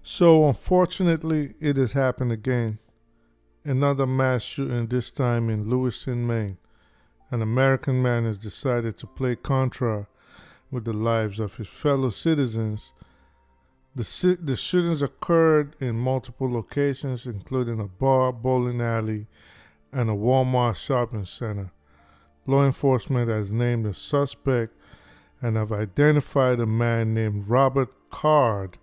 So unfortunately, it has happened again. Another mass shooting, this time in Lewiston, Maine. An American man has decided to play Contra with the lives of his fellow citizens. The shootings occurred in multiple locations, including a bar, bowling alley, and a Walmart shopping center. Law enforcement has named a suspect and have identified a man named Robert Card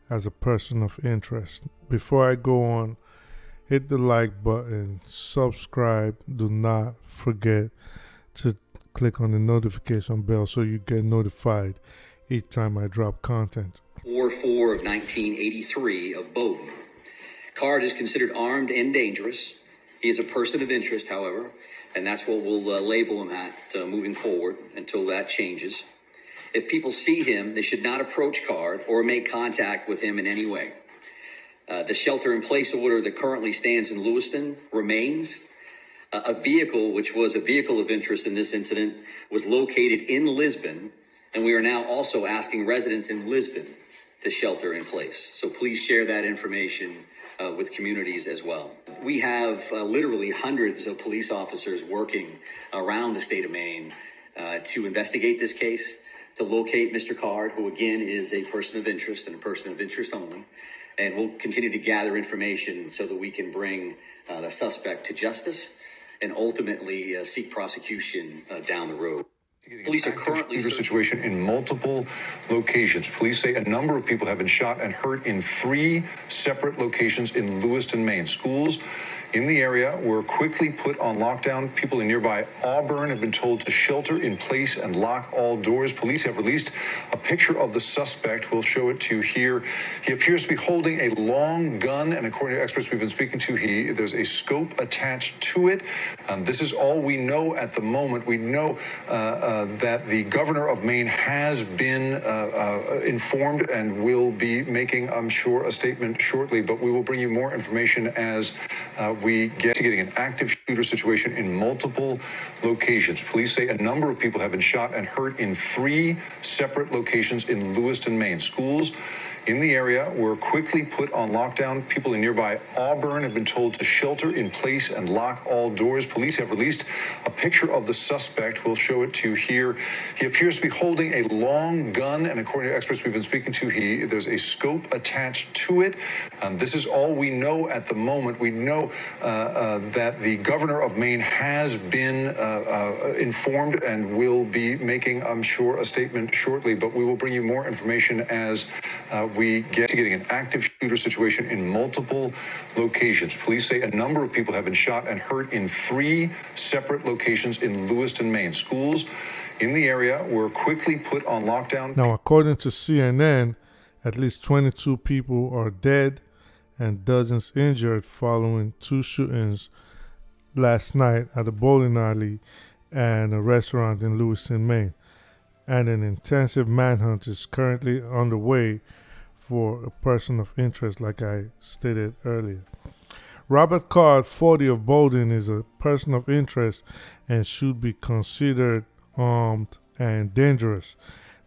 as a person of interest. Before I go on, hit the like button, subscribe. Do not forget to click on the notification bell so you get notified each time I drop content. War 4 of 1983 of Bowdoin. Card is considered armed and dangerous. He is a person of interest, however, and that's what we'll label him at moving forward until that changes. If people see him, they should not approach Card or make contact with him in any way. The shelter-in-place order that currently stands in Lewiston remains. A vehicle, which was a vehicle of interest in this incident, was located in Lisbon, and we are now also asking residents in Lisbon to shelter in place. So please share that information with communities as well. We have literally hundreds of police officers working around the state of Maine to investigate this case, to locate Mr. Card, who again is a person of interest and a person of interest only. And we'll continue to gather information so that we can bring the suspect to justice and ultimately seek prosecution down the road. Police are currently shooter situation in multiple locations. Police say a number of people have been shot and hurt in 3 separate locations in Lewiston, Maine. Schools in the area were quickly put on lockdown. People in nearby Auburn have been told to shelter in place and lock all doors. Police have released a picture of the suspect. We'll show it to you here. He appears to be holding a long gun, and according to experts we've been speaking to, there's a scope attached to it. This is all we know at the moment. We know that the governor of Maine has been informed and will be making, I'm sure, a statement shortly, but we will bring you more information as we get to getting an active shooter situation in multiple locations. Police say a number of people have been shot and hurt in 3 separate locations in Lewiston, Maine. Schools in the area were quickly put on lockdown. People in nearby Auburn have been told to shelter in place and lock all doors. Police have released a picture of the suspect. We'll show it to you here. He appears to be holding a long gun, and according to experts we've been speaking to, there's a scope attached to it. This is all we know at the moment. We know that the governor of Maine has been informed and will be making, I'm sure, a statement shortly, but we will bring you more information as we get to getting an active shooter situation in multiple locations. Police say a number of people have been shot and hurt in 3 separate locations in Lewiston, Maine. Schools in the area were quickly put on lockdown. Now, according to CNN, at least 22 people are dead and dozens injured following 2 shootings last night at a bowling alley and a restaurant in Lewiston, Maine. And an intensive manhunt is currently underway for a person of interest, like I stated earlier. Robert Card, 40, of Bowdoin, is a person of interest and should be considered armed and dangerous.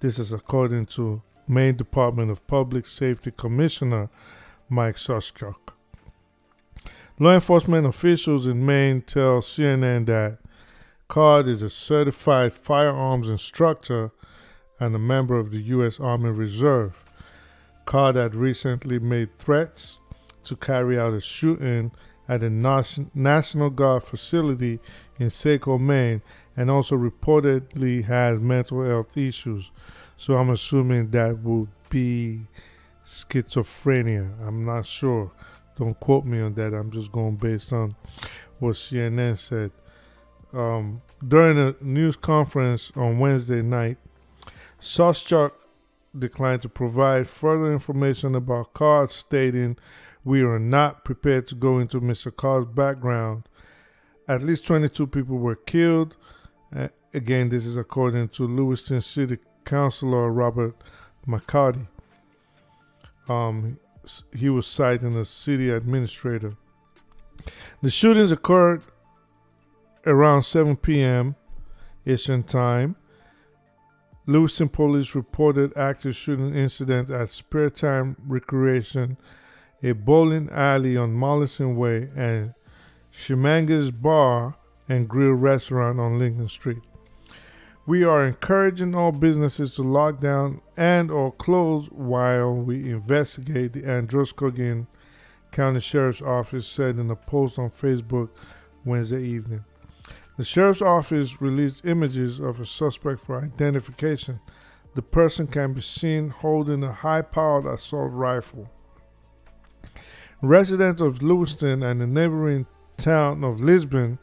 This is according to Maine Department of Public Safety Commissioner Mike Sushchuk. Law enforcement officials in Maine tell CNN that Card is a certified firearms instructor and a member of the U.S. Army Reserve. Card had recently made threats to carry out a shooting at a National Guard facility in Saco, Maine, and also reportedly has mental health issues. So I'm assuming that would be schizophrenia. I'm not sure. Don't quote me on that. I'm just going based on what CNN said. During a news conference on Wednesday night, Sushchuk declined to provide further information about Card, stating, "We are not prepared to go into Mr. Card's background. At least 22 people were killed." Again, this is according to Lewiston City Councilor Robert McCarty. He was citing a city administrator. The shootings occurred around 7 p.m. Eastern Time Lewiston police reported active shooting incident at Spare Time Recreation, a bowling alley on Mollison Way, and Shimanga's Bar and Grill restaurant on Lincoln Street. We are encouraging all businesses to lock down and or close while we investigate, the Androscoggin County Sheriff's Office said in a post on Facebook Wednesday evening. The Sheriff's Office released images of a suspect for identification. The person can be seen holding a high-powered assault rifle. Residents of Lewiston and the neighboring town of Lisbon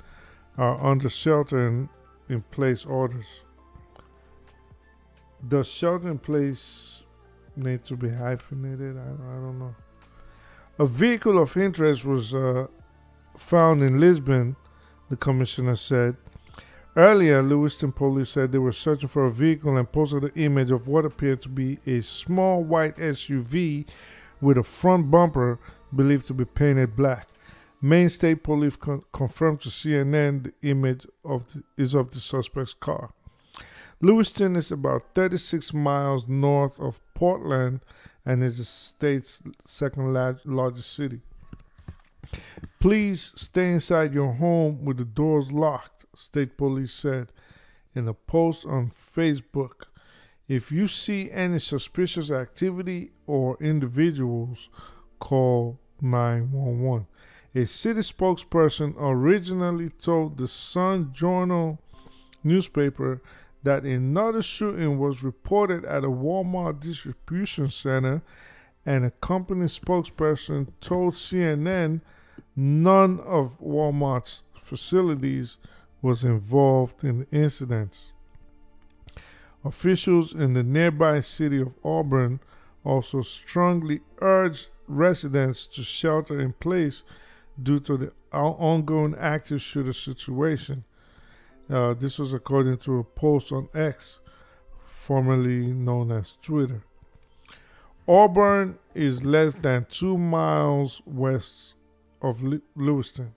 are under shelter-in-place orders. Does shelter-in-place need to be hyphenated? I don't know. A vehicle of interest was found in Lisbon, the commissioner said. Earlier, Lewiston police said they were searching for a vehicle and posted an image of what appeared to be a small white SUV with a front bumper believed to be painted black. Maine State Police confirmed to CNN the image is of the suspect's car. Lewiston is about 36 miles north of Portland and is the state's second largest city. Please stay inside your home with the doors locked, state police said in a post on Facebook. If you see any suspicious activity or individuals, call 911. A city spokesperson originally told the Sun Journal newspaper that another shooting was reported at a Walmart distribution center, and a company spokesperson told CNN none of Walmart's facilities was involved in the incidents. Officials in the nearby city of Auburn also strongly urged residents to shelter in place due to the ongoing active shooter situation. This was according to a post on X, formerly known as Twitter. Auburn is less than 2 miles west of Lewiston.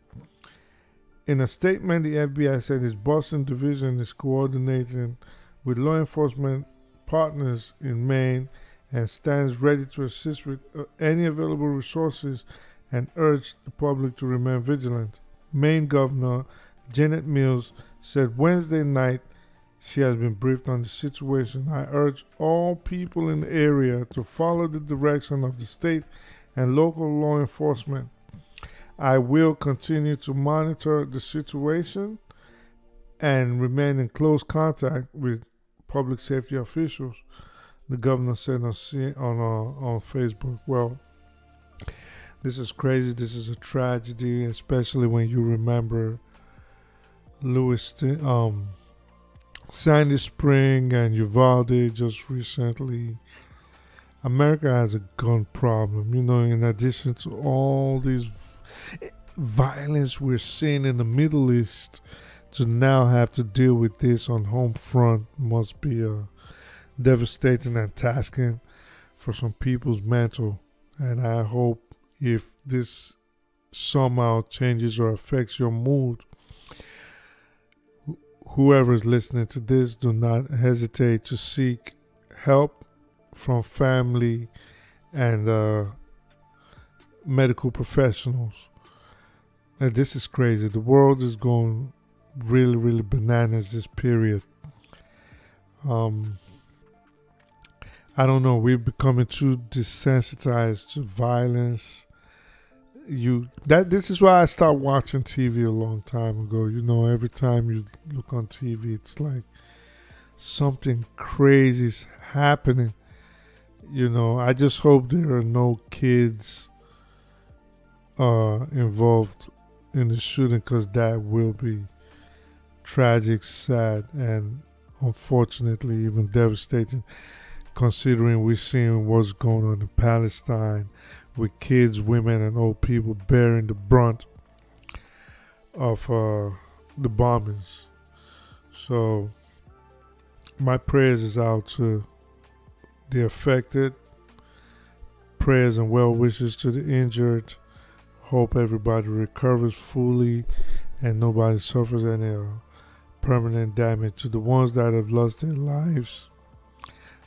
In a statement, the FBI said its Boston division is coordinating with law enforcement partners in Maine and stands ready to assist with any available resources and urged the public to remain vigilant. Maine Governor Janet Mills said Wednesday night she has been briefed on the situation. I urge all people in the area to follow the direction of the state and local law enforcement. I will continue to monitor the situation and remain in close contact with public safety officials, the governor said on Facebook. Well, this is crazy. This is a tragedy, especially when you remember Lewiston, Sandy Spring, and Uvalde just recently. America has a gun problem, in addition to all these violence we're seeing in the Middle East. To now have to deal with this on home front must be devastating and tasking for some people's mental. And I hope if this somehow changes or affects your mood, whoever is listening to this, do not hesitate to seek help from family and medical professionals. And this is crazy. The world is going really, really bananas this period. I don't know. We're becoming too desensitized to violence. This is why I stopped watching TV a long time ago. Every time you look on TV, it's like something crazy is happening. I just hope there are no kids involved in the shooting, because that will be tragic, sad, and unfortunately even devastating, considering we're seeing what's going on in Palestine with kids, women, and old people bearing the brunt of the bombings. So my prayers is out to the affected, prayers and well wishes to the injured. Hope everybody recovers fully and nobody suffers any permanent damage. To the ones that have lost their lives,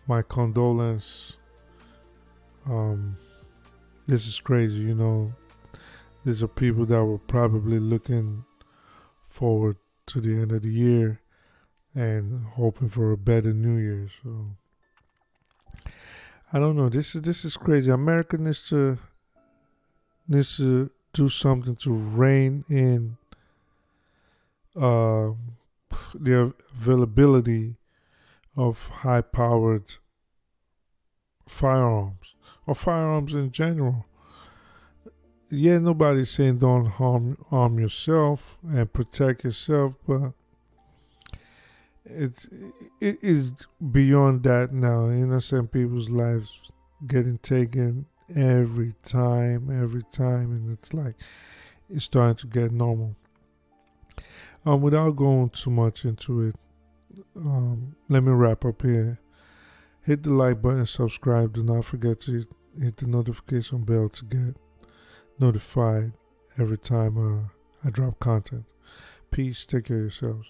my condolence. This is crazy, you know. These are people that were probably looking forward to the end of the year and hoping for a better New Year. So I don't know. This is crazy. America needs to do something to rein in the availability of high-powered firearms or firearms in general. Yeah, nobody's saying don't harm yourself and protect yourself, but it is beyond that now. Innocent people's lives getting taken every time, and it's like it's starting to get normal. Without going too much into it, let me wrap up here. Hit the like button, subscribe. Do not forget to hit the notification bell to get notified every time I drop content. Peace. Take care of yourselves.